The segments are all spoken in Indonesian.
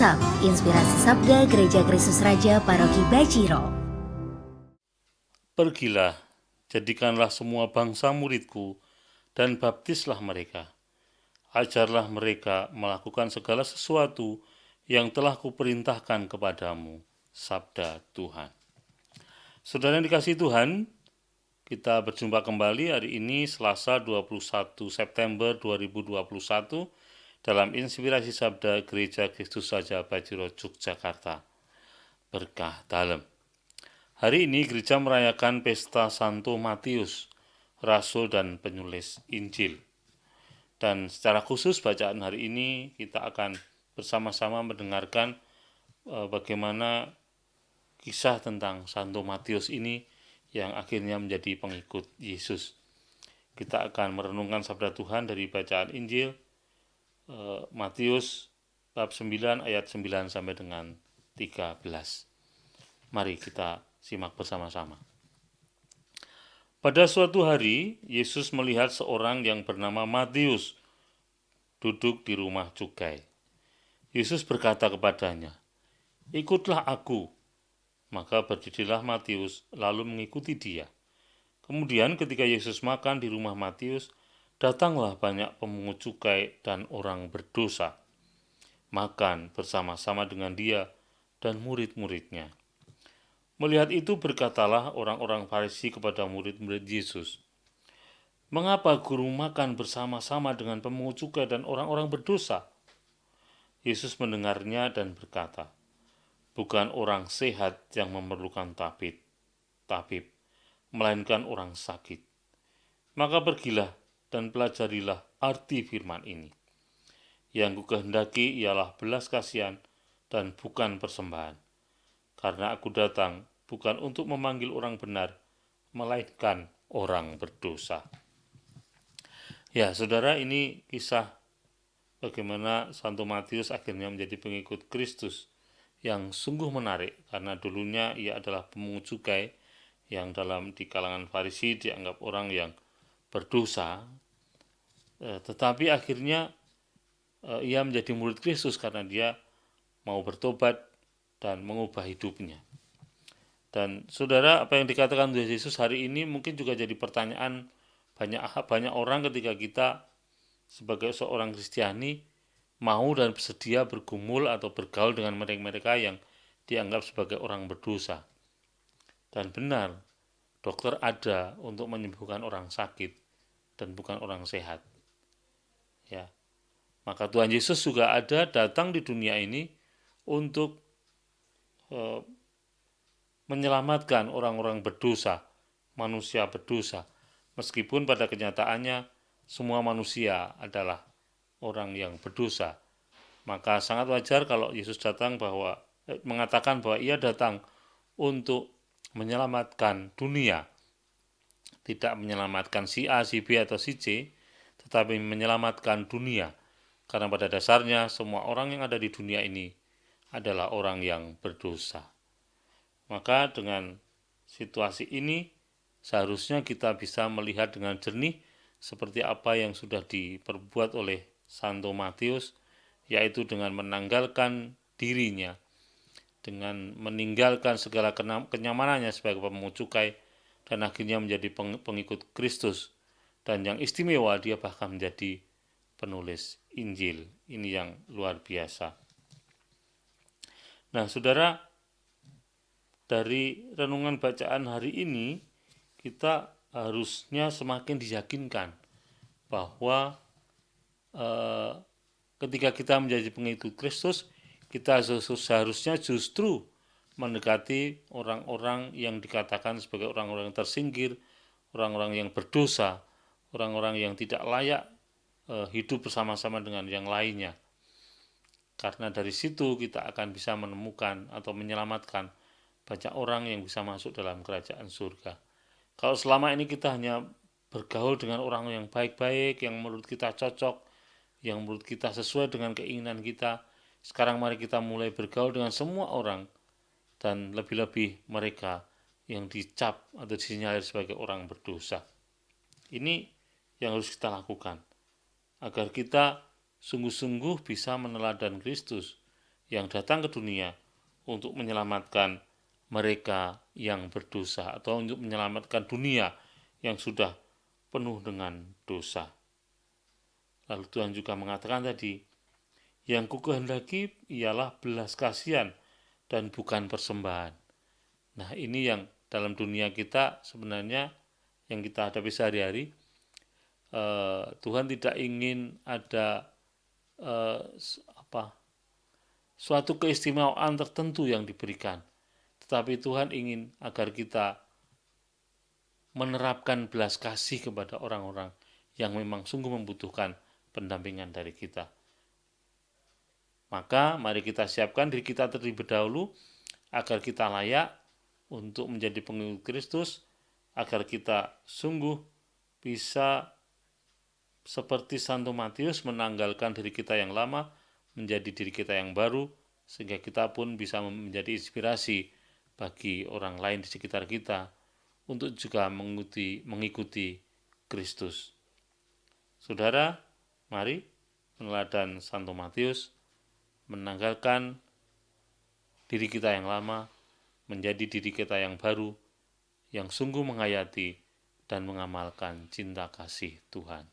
WhatsApp Inspirasi Sabda Gereja Kristus Raja Paroki Bajiro. Pergilah, jadikanlah semua bangsa muridku, dan baptislah mereka. Ajarlah mereka melakukan segala sesuatu yang telah kuperintahkan kepadamu. Sabda Tuhan. Saudara yang dikasihi Tuhan, kita berjumpa kembali hari ini Selasa 21 September 2021 dalam Inspirasi Sabda Gereja Kristus Raja Bajiro Yogyakarta. Berkah dalam. Hari ini gereja merayakan pesta Santo Matius, Rasul dan penulis Injil. Dan secara khusus bacaan hari ini kita akan bersama-sama mendengarkan bagaimana kisah tentang Santo Matius ini yang akhirnya menjadi pengikut Yesus. Kita akan merenungkan sabda Tuhan dari bacaan Injil Matius bab 9 ayat 9 sampai dengan 13. Mari kita simak bersama-sama. Pada suatu hari, Yesus melihat seorang yang bernama Matius duduk di rumah cukai. Yesus berkata kepadanya, "Ikutlah aku." Maka berdirilah Matius lalu mengikuti dia. Kemudian ketika Yesus makan di rumah Matius, datanglah banyak pemungut cukai dan orang berdosa, makan bersama-sama dengan dia dan murid-muridnya. Melihat itu berkatalah orang-orang Farisi kepada murid-murid Yesus, "Mengapa guru makan bersama-sama dengan pemungut cukai dan orang-orang berdosa?" Yesus mendengarnya dan berkata, "Bukan orang sehat yang memerlukan tabib, melainkan orang sakit. Maka pergilah dan pelajarilah arti firman ini. Yang kukehendaki ialah belas kasihan dan bukan persembahan. Karena aku datang bukan untuk memanggil orang benar, melainkan orang berdosa." Ya, saudara, ini kisah bagaimana Santo Matius akhirnya menjadi pengikut Kristus yang sungguh menarik, karena dulunya ia adalah pemungut cukai yang di kalangan Farisi dianggap orang yang berdosa, tetapi akhirnya ia menjadi murid Kristus karena dia mau bertobat dan mengubah hidupnya. Dan saudara, apa yang dikatakan oleh Yesus hari ini mungkin juga jadi pertanyaan banyak orang ketika kita sebagai seorang Kristiani mau dan bersedia bergumul atau bergaul dengan mereka yang dianggap sebagai orang berdosa. Dan benar, dokter ada untuk menyembuhkan orang sakit dan bukan orang sehat. Ya. Maka Tuhan Yesus juga ada datang di dunia ini untuk menyelamatkan orang-orang berdosa, manusia berdosa. Meskipun pada kenyataannya semua manusia adalah orang yang berdosa. Maka sangat wajar kalau Yesus datang mengatakan bahwa ia datang untuk menyelamatkan dunia. Tidak menyelamatkan si A, si B, atau si C, tetapi menyelamatkan dunia. Karena pada dasarnya semua orang yang ada di dunia ini adalah orang yang berdosa. Maka dengan situasi ini seharusnya kita bisa melihat dengan jernih seperti apa yang sudah diperbuat oleh Santo Matius, yaitu dengan menanggalkan dirinya, dengan meninggalkan segala kenyamanannya sebagai pemungut cukai, dan akhirnya menjadi pengikut Kristus. Dan yang istimewa, dia bahkan menjadi penulis Injil. Ini yang luar biasa. Nah, saudara, dari renungan bacaan hari ini kita harusnya semakin diyakinkan bahwa ketika kita menjadi pengikut Kristus, kita seharusnya justru mendekati orang-orang yang dikatakan sebagai orang-orang yang tersingkir, orang-orang yang berdosa, orang-orang yang tidak layak hidup bersama-sama dengan yang lainnya. Karena dari situ kita akan bisa menemukan atau menyelamatkan banyak orang yang bisa masuk dalam kerajaan surga. Kalau selama ini kita hanya bergaul dengan orang yang baik-baik, yang menurut kita cocok, yang menurut kita sesuai dengan keinginan kita, sekarang mari kita mulai bergaul dengan semua orang, dan lebih-lebih mereka yang dicap atau disinyalir sebagai orang berdosa. Ini yang harus kita lakukan, agar kita sungguh-sungguh bisa meneladan Kristus yang datang ke dunia untuk menyelamatkan mereka yang berdosa atau untuk menyelamatkan dunia yang sudah penuh dengan dosa. Lalu Tuhan juga mengatakan tadi, yang kukehendaki ialah belas kasihan dan bukan persembahan. Nah, ini yang dalam dunia kita sebenarnya yang kita hadapi sehari-hari, Tuhan tidak ingin ada suatu keistimewaan tertentu yang diberikan, tetapi Tuhan ingin agar kita menerapkan belas kasih kepada orang-orang yang memang sungguh membutuhkan pendampingan dari kita. Maka mari kita siapkan diri kita terlebih dahulu agar kita layak untuk menjadi pengikut Kristus, agar kita sungguh bisa seperti Santo Matius menanggalkan diri kita yang lama menjadi diri kita yang baru, sehingga kita pun bisa menjadi inspirasi bagi orang lain di sekitar kita untuk juga mengikuti Kristus. Saudara, mari meneladan Santo Matius, menanggalkan diri kita yang lama menjadi diri kita yang baru, yang sungguh menghayati dan mengamalkan cinta kasih Tuhan.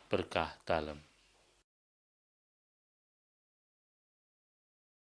Berkah dalam.